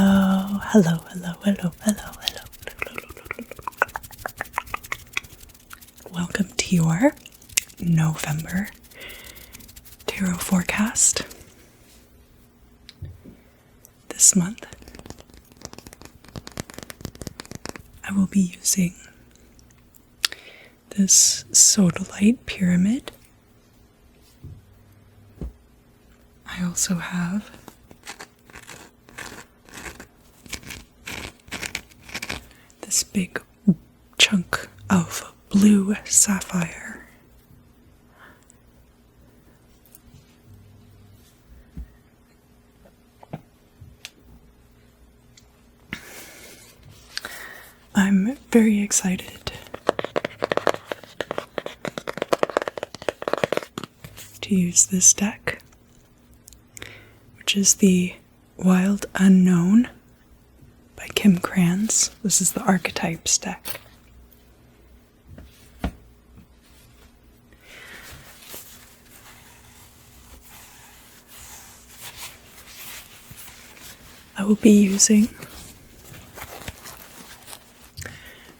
Hello. Welcome to your November tarot forecast. This month, I will be using this sodalite pyramid. I also have this big chunk of blue sapphire. I'm very excited to use this deck, which is the Wild Unknown by Krans. This is the Archetypes deck. I will be using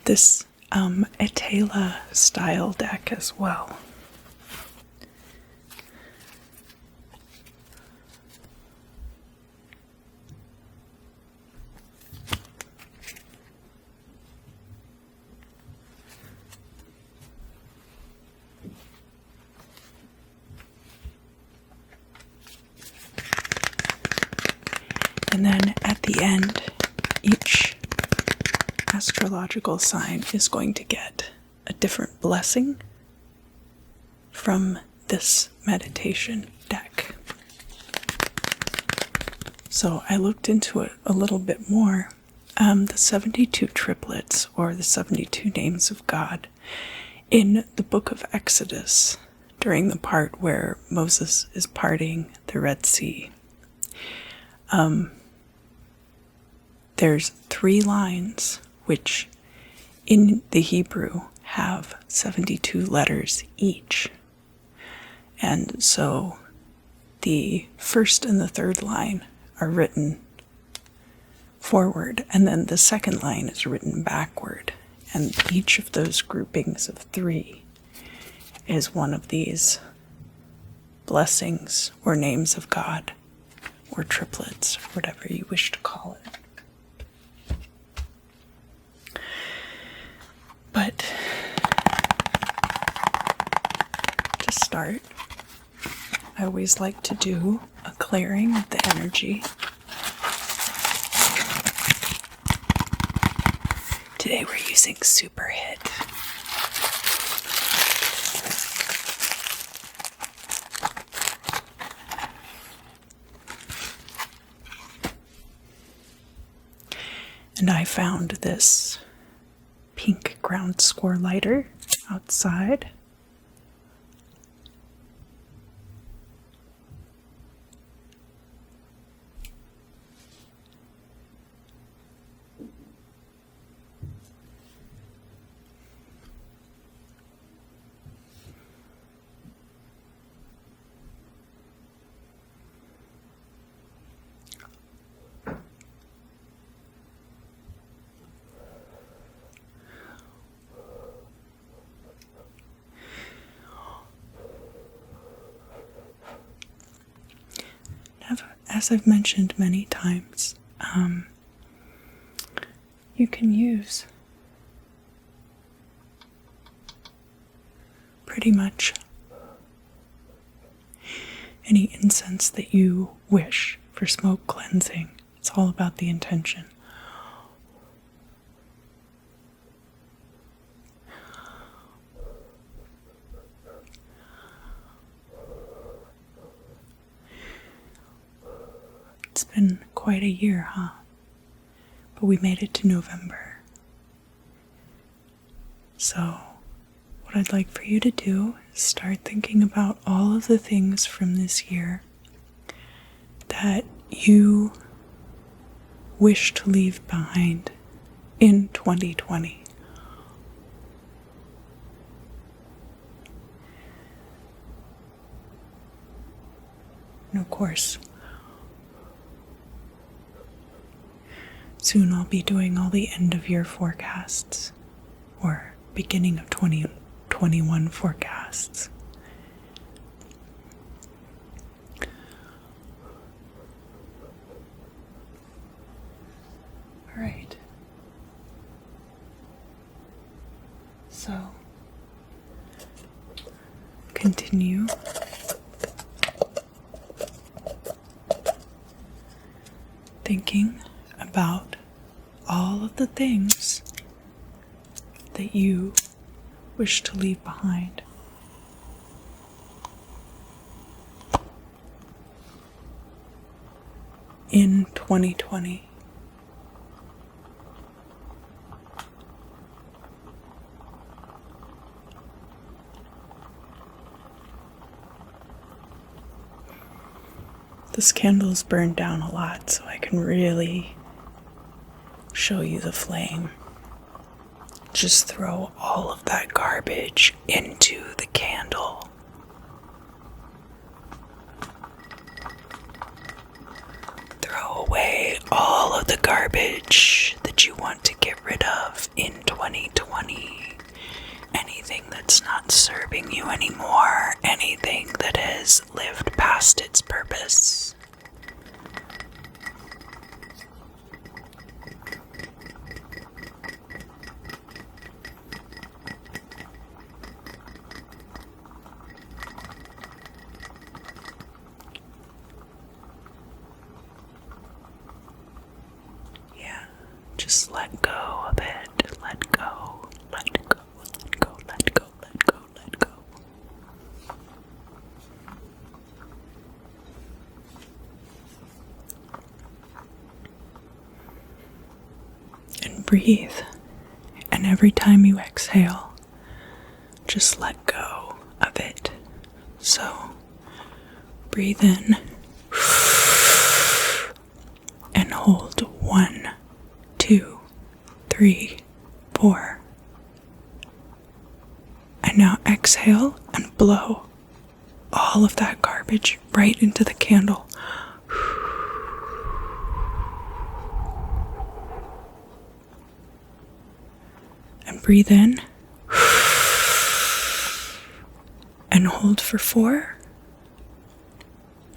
this Etteilla style deck as well. And then at the end, each astrological sign is going to get a different blessing from this meditation deck. So I looked into it a little bit more. The 72 triplets, or the 72 names of God, in the book of Exodus, during the part where Moses is parting the Red Sea. There's 3 lines which in the Hebrew have 72 letters each. And so the first and the third line are written forward, and then the second line is written backward. And each of those groupings of 3 is one of these blessings or names of God, or triplets, or whatever you wish to call it. But to start, I always like to do a clearing of the energy. Today we're using Super Hit. And I found this pink ground score lighter outside. As I've mentioned many times, you can use pretty much any incense that you wish for smoke cleansing. It's all about the intention. It's been quite a year, huh? But we made it to November. So, what I'd like for you to do is start thinking about all of the things from this year that you wish to leave behind in 2020. And of course, Soon I'll be doing all the end of year forecasts, or beginning of 2021 forecasts. All right. So, continue thinking about all of the things that you wish to leave behind. In 2020. This candle's burned down a lot, so I can really show you the flame. Just throw all of that garbage into the candle. Throw away all of the garbage that you want to get rid of in 2020. Anything that's not serving you anymore, anything that has lived past its purpose. Yeah, just let go of it. Let go, let go. Let go. And breathe. And every time you exhale, just let go of it. So, breathe in and hold 1, 2, 3, 4. And now exhale and blow all of that garbage right into the candle. And breathe in. And hold for 4,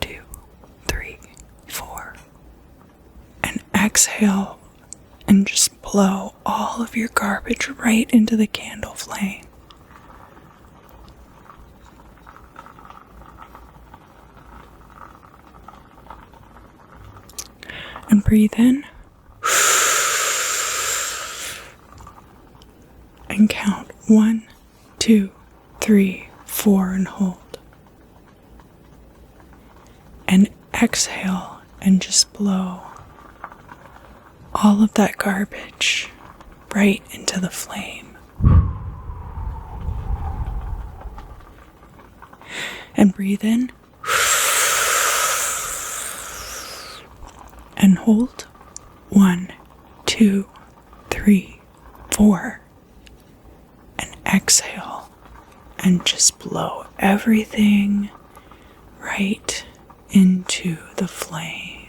2, 3, 4. And exhale and just blow all of your garbage right into the candle flame. And breathe in. And count 1, 2, 3, 4 and hold. And exhale and just blow all of that garbage right into the flame. And breathe in. And hold 1, 2, 3, 4. And exhale and just blow everything right into the flame.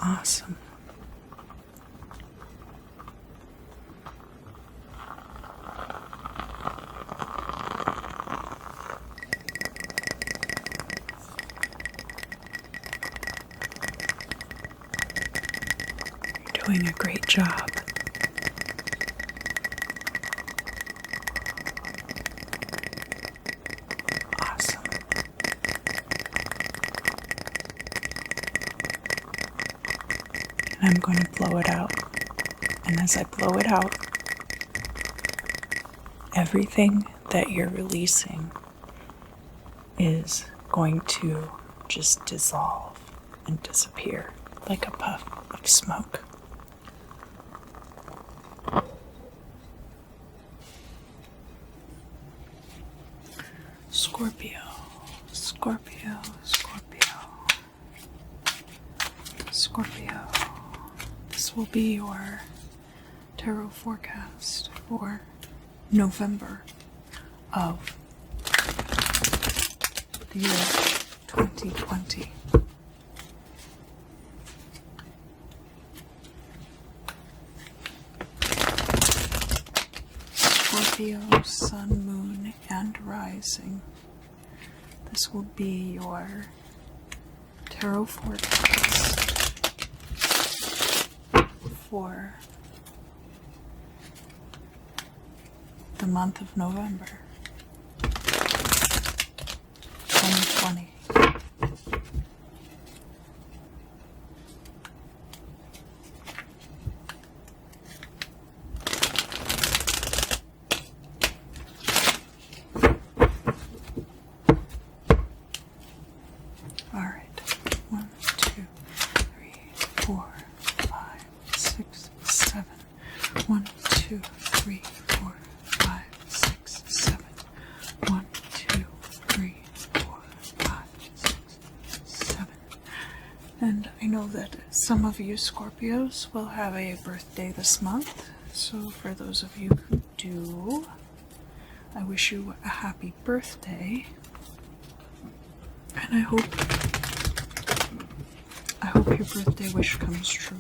Awesome. You're doing a great job. Awesome. And I'm going to blow it out. And as I blow it out, everything that you're releasing is going to just dissolve and disappear like a puff of smoke. Scorpio, Scorpio, Scorpio, Scorpio. This will be your tarot forecast for November of the year 2020. Scorpio, Sun, Moon, and Rising. This will be your tarot forecast for the month of November 2020. All right, 1, 2, 3, 4, 5, 6, 7. 1, 2, 3, 4, 5, 6, 7. 1, 2, 3, 4, 5, 6, 7. And I know that some of you Scorpios will have a birthday this month. So for those of you who do, I wish you a happy birthday. And I hope your birthday wish comes true.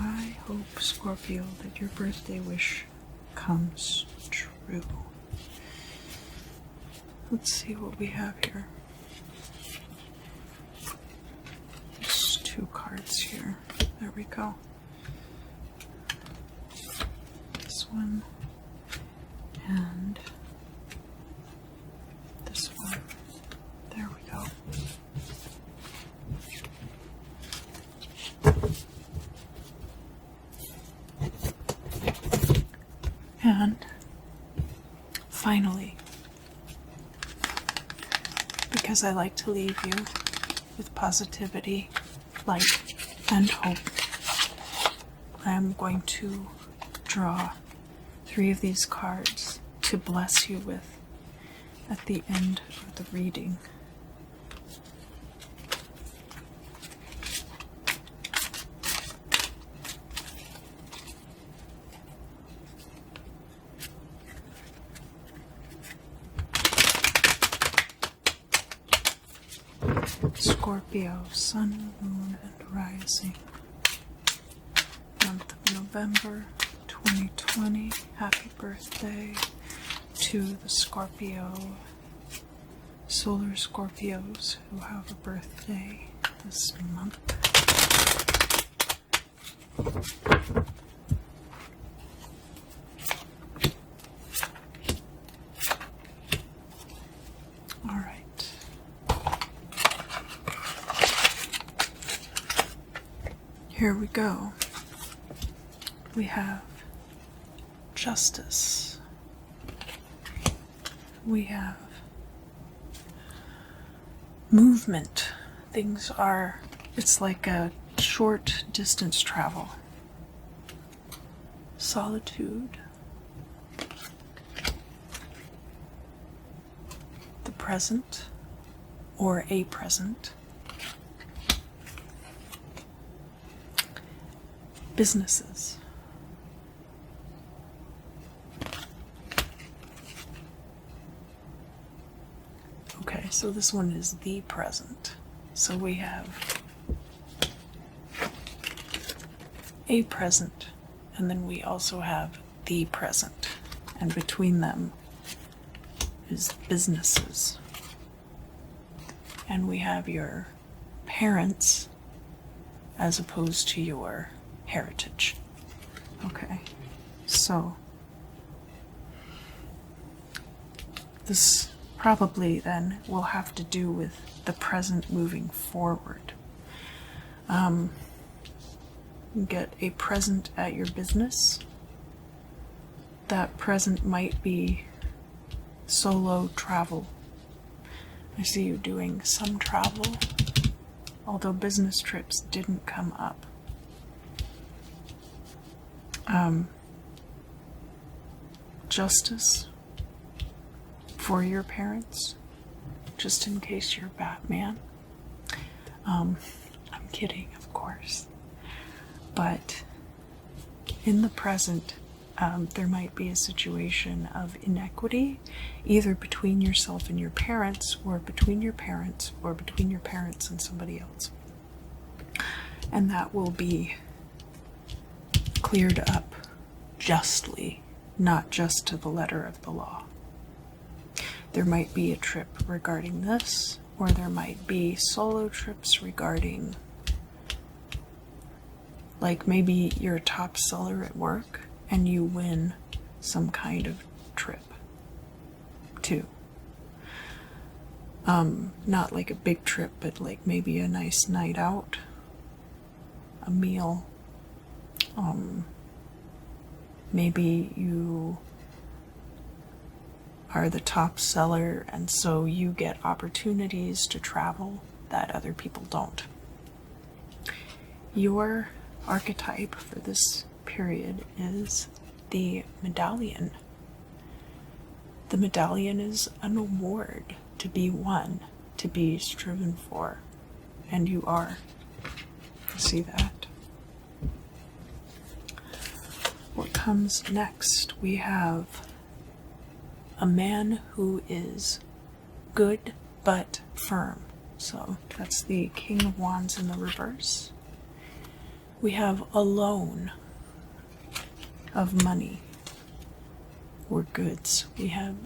I hope, Scorpio, that your birthday wish comes true. Let's see what we have here. There's 2 cards here. There we go. This one and this one. There we go. And finally, because I like to leave you with positivity, light, and hope, I am going to draw 3 of these cards to bless you with at the end of the reading. Scorpio, Sun, Moon, and Rising. Month of November 2020. Happy birthday to the Scorpio, solar Scorpios who have a birthday this month. All right. Here we go. We have justice. We have movement. Things are, it's like a short distance travel. Solitude. The present or a present. Businesses. Okay, so this one is the present. So we have a present, and then we also have the present. And between them is businesses. And we have your parents as opposed to your heritage. Okay, so this probably then will have to do with the present moving forward. Get a present at your business. That present might be solo travel. I see you doing some travel, although business trips didn't come up. Justice for your parents, just in case you're Batman. I'm kidding, of course. But in the present, there might be a situation of inequity, either between yourself and your parents, or between your parents, or between your parents and somebody else. And that will be cleared up justly, not just to the letter of the law. There might be a trip regarding this, or there might be solo trips regarding, like maybe you're a top seller at work and you win some kind of trip too. Not like a big trip, but like maybe a nice night out, a meal. Maybe you are the top seller, and so you get opportunities to travel that other people don't. Your archetype for this period is the medallion. The medallion is an award to be won, to be striven for, and you are. See that? What comes next? We have a man who is good but firm. So that's the King of Wands in the reverse. We have a loan of money or goods. We have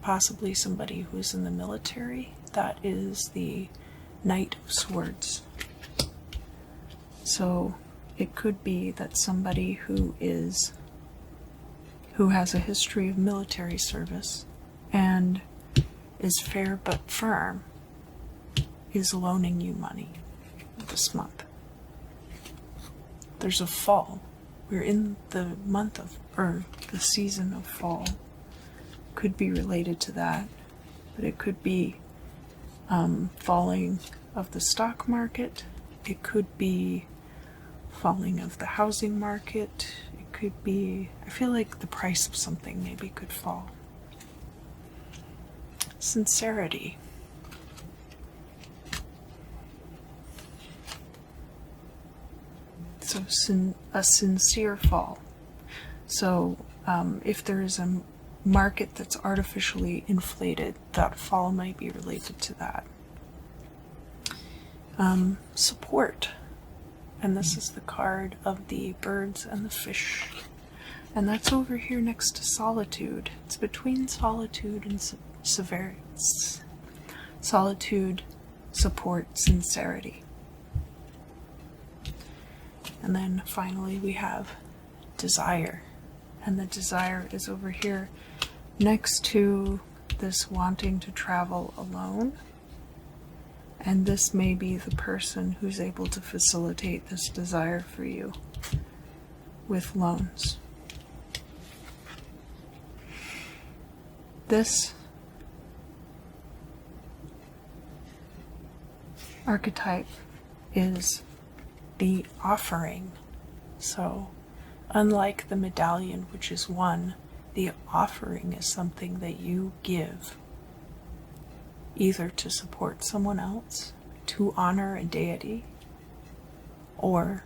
possibly somebody who is in the military. That is the Knight of Swords. So it could be that somebody who has a history of military service and is fair but firm is loaning you money this month. There's a fall. We're in the month of, or the season of fall. Could be related to that, but it could be falling of the stock market. It could be falling of the housing market. It could be, I feel like the price of something maybe could fall. Sincerity. So a sincere fall. So if there is a market that's artificially inflated, that fall might be related to that. Support. And this is the card of the birds and the fish. And that's over here next to solitude. It's between solitude and severity. Solitude, support, sincerity. And then finally we have desire. And the desire is over here next to this wanting to travel alone. And this may be the person who's able to facilitate this desire for you with loans. This archetype is the offering. So, unlike the medallion, which is one, the offering is something that you give either to support someone else, to honor a deity, or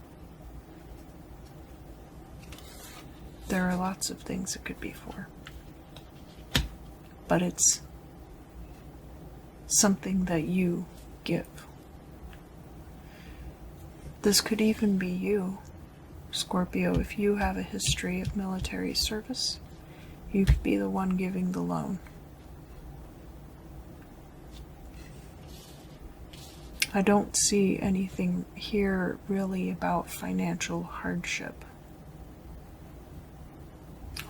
there are lots of things it could be for. But it's something that you give. This could even be you, Scorpio, if you have a history of military service, you could be the one giving the loan. I don't see anything here really about financial hardship.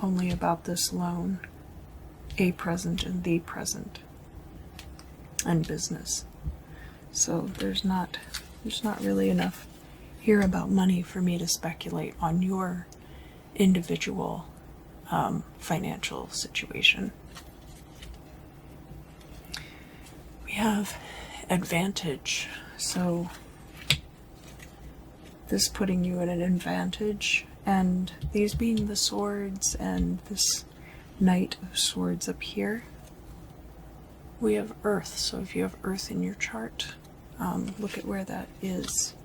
Only about this loan, a present and the present, and business. So there's not really enough here about money for me to speculate on your individual financial situation. We have advantage. So this putting you at an advantage, and these being the swords and this Knight of Swords up here. We have earth. So if you have earth in your chart, look at where that is.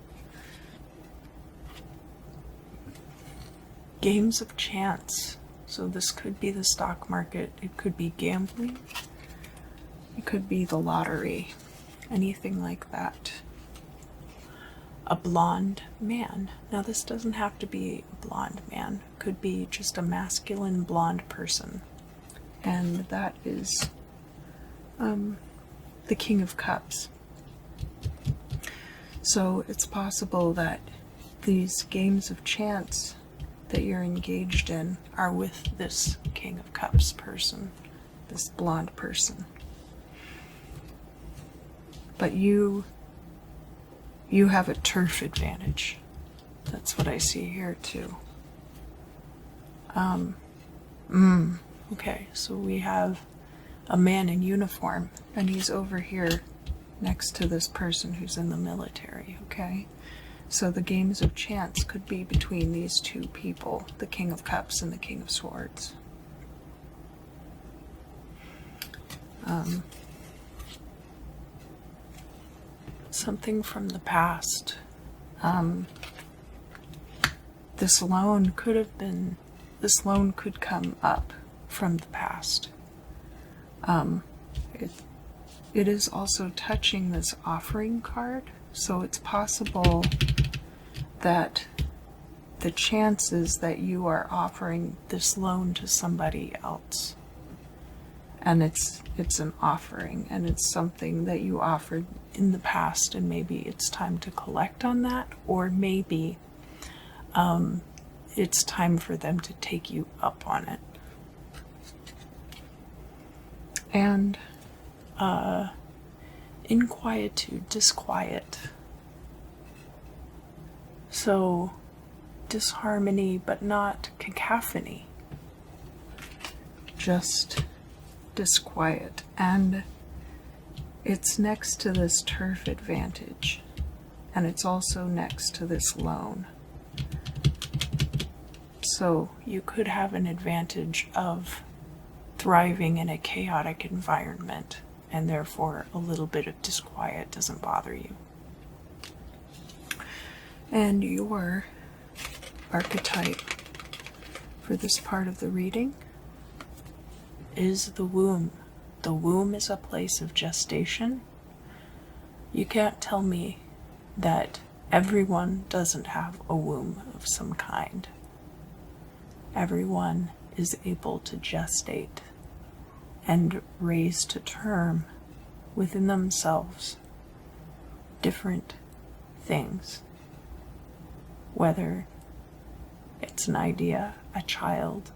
Games of chance. So this could be the stock market, it could be gambling, it could be the lottery, anything like that. A blonde man. Now this doesn't have to be a blonde man. It could be just a masculine blonde person. And that is the King of Cups. So it's possible that these games of chance that you're engaged in are with this King of Cups person, this blonde person. But you have a turf advantage. That's what I see here too. Okay, so we have a man in uniform, and he's over here next to this person who's in the military, okay? So the games of chance could be between these two people, the King of Cups and the King of Swords. Something from the past. This loan could come up from the past. It is also touching this offering card, so it's possible that the chances that you are offering this loan to somebody else, and it's an offering, and it's something that you offered in the past, and maybe it's time to collect on that, or maybe it's time for them to take you up on it. And inquietude, disquiet. So disharmony, but not cacophony. Just disquiet. And it's next to this turf advantage. And it's also next to this loan. So you could have an advantage of thriving in a chaotic environment, and therefore a little bit of disquiet doesn't bother you. And your archetype for this part of the reading is the womb. The womb is a place of gestation. You can't tell me that everyone doesn't have a womb of some kind. Everyone is able to gestate and raise to term within themselves different things, whether it's an idea, a child,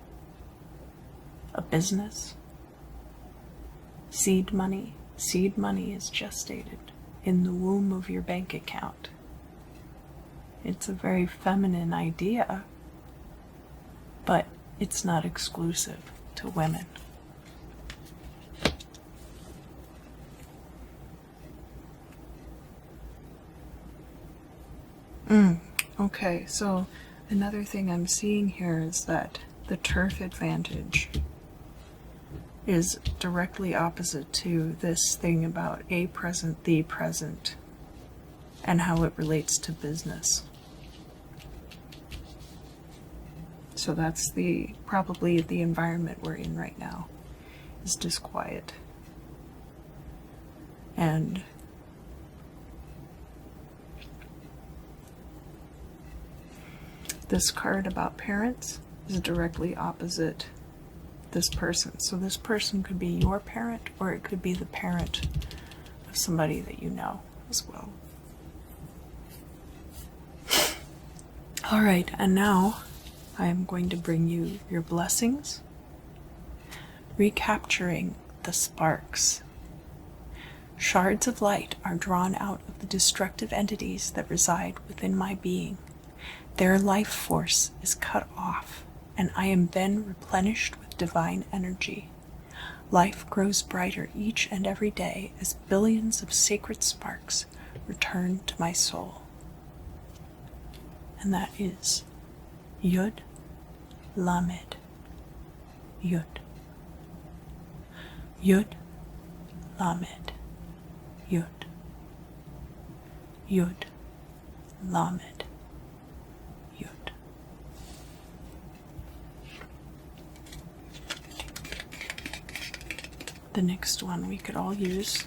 a business, seed money. Seed money is gestated in the womb of your bank account. It's a very feminine idea, but it's not exclusive to women. Okay, so another thing I'm seeing here is that the turf advantage is directly opposite to this thing about a present, the present, and how it relates to business. So that's probably the environment we're in right now, is disquiet. And this card about parents is directly opposite this person. So this person could be your parent, or it could be the parent of somebody that you know as well. All right, and now I am going to bring you your blessings, recapturing the sparks. Shards of light are drawn out of the destructive entities that reside within my being. Their life force is cut off, and I am then replenished with divine energy. Life grows brighter each and every day as billions of sacred sparks return to my soul. And that is Yud Lamed Yud. Yud Lamed Yud. Yud Lamed Yud. the next one we could all use,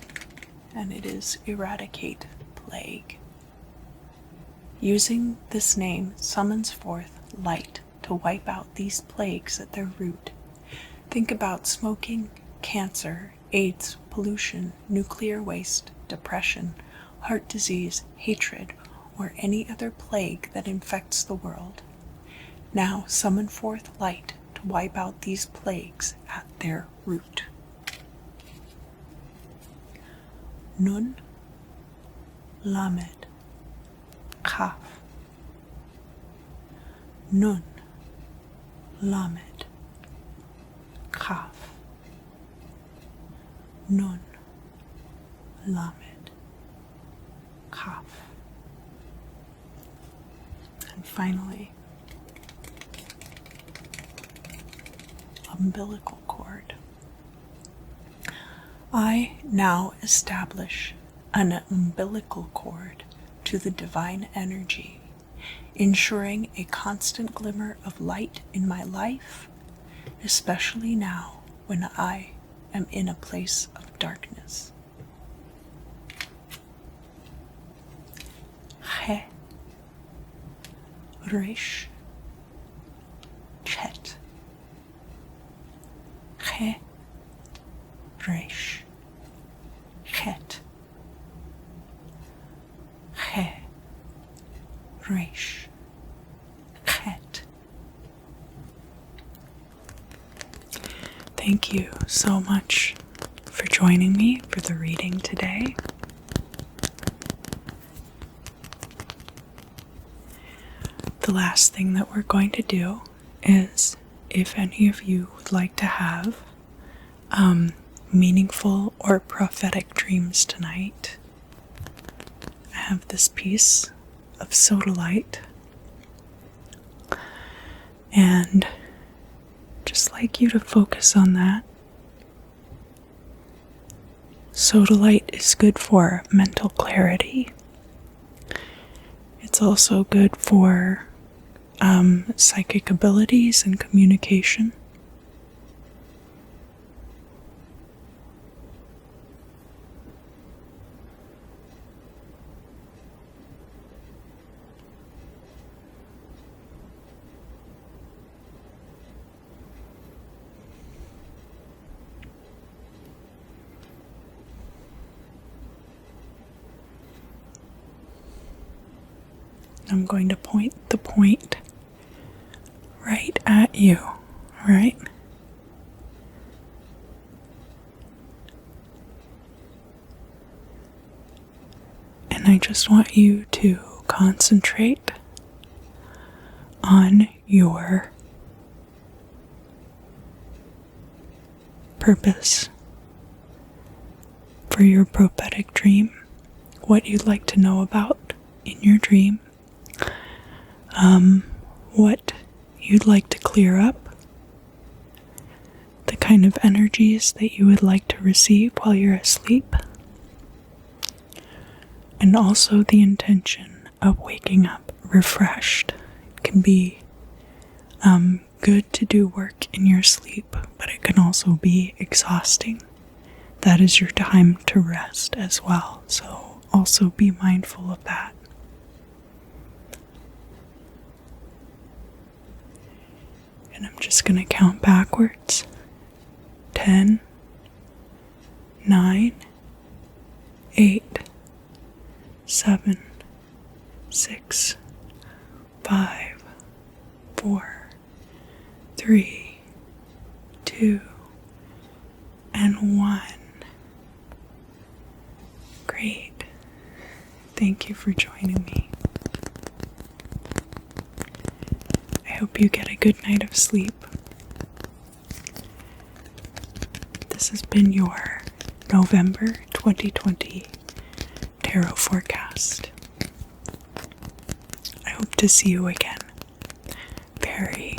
and it is eradicate plague. Using this name summons forth light to wipe out these plagues at their root. Think about smoking, cancer, AIDS, pollution, nuclear waste, depression, heart disease, hatred, or any other plague that infects the world. Now summon forth light to wipe out these plagues at their root. Nun, Lamed, Kaf. Nun, Lamed, Kaf. Nun, Lamed, Kaf. And finally, umbilical cord. I now establish an umbilical cord to the divine energy, ensuring a constant glimmer of light in my life, especially now when I am in a place of darkness. He, Resh, Chet. He, Resh, Chet. He, Resh, Chet. Thank you so much for joining me for the reading today. The last thing that we're going to do is, if any of you would like to have meaningful or prophetic dreams tonight, I have this piece of sodalite, and just like you to focus on that. Sodalite is good for mental clarity. It's also good for psychic abilities and communication. I'm going to point the point right at you, right? And I just want you to concentrate on your purpose for your prophetic dream, what you'd like to know about in your dream, what you'd like to clear up, the kind of energies that you would like to receive while you're asleep, and also the intention of waking up refreshed. It can be good to do work in your sleep, but it can also be exhausting. That is your time to rest as well, so also be mindful of that. And I'm just going to count backwards. 10, 9, 8, 7, 6, 5, 4, 3, 2, and 1. Great. Thank you for joining me. I hope you get a good night of sleep. This has been your November 2020 Tarot Forecast. I hope to see you again very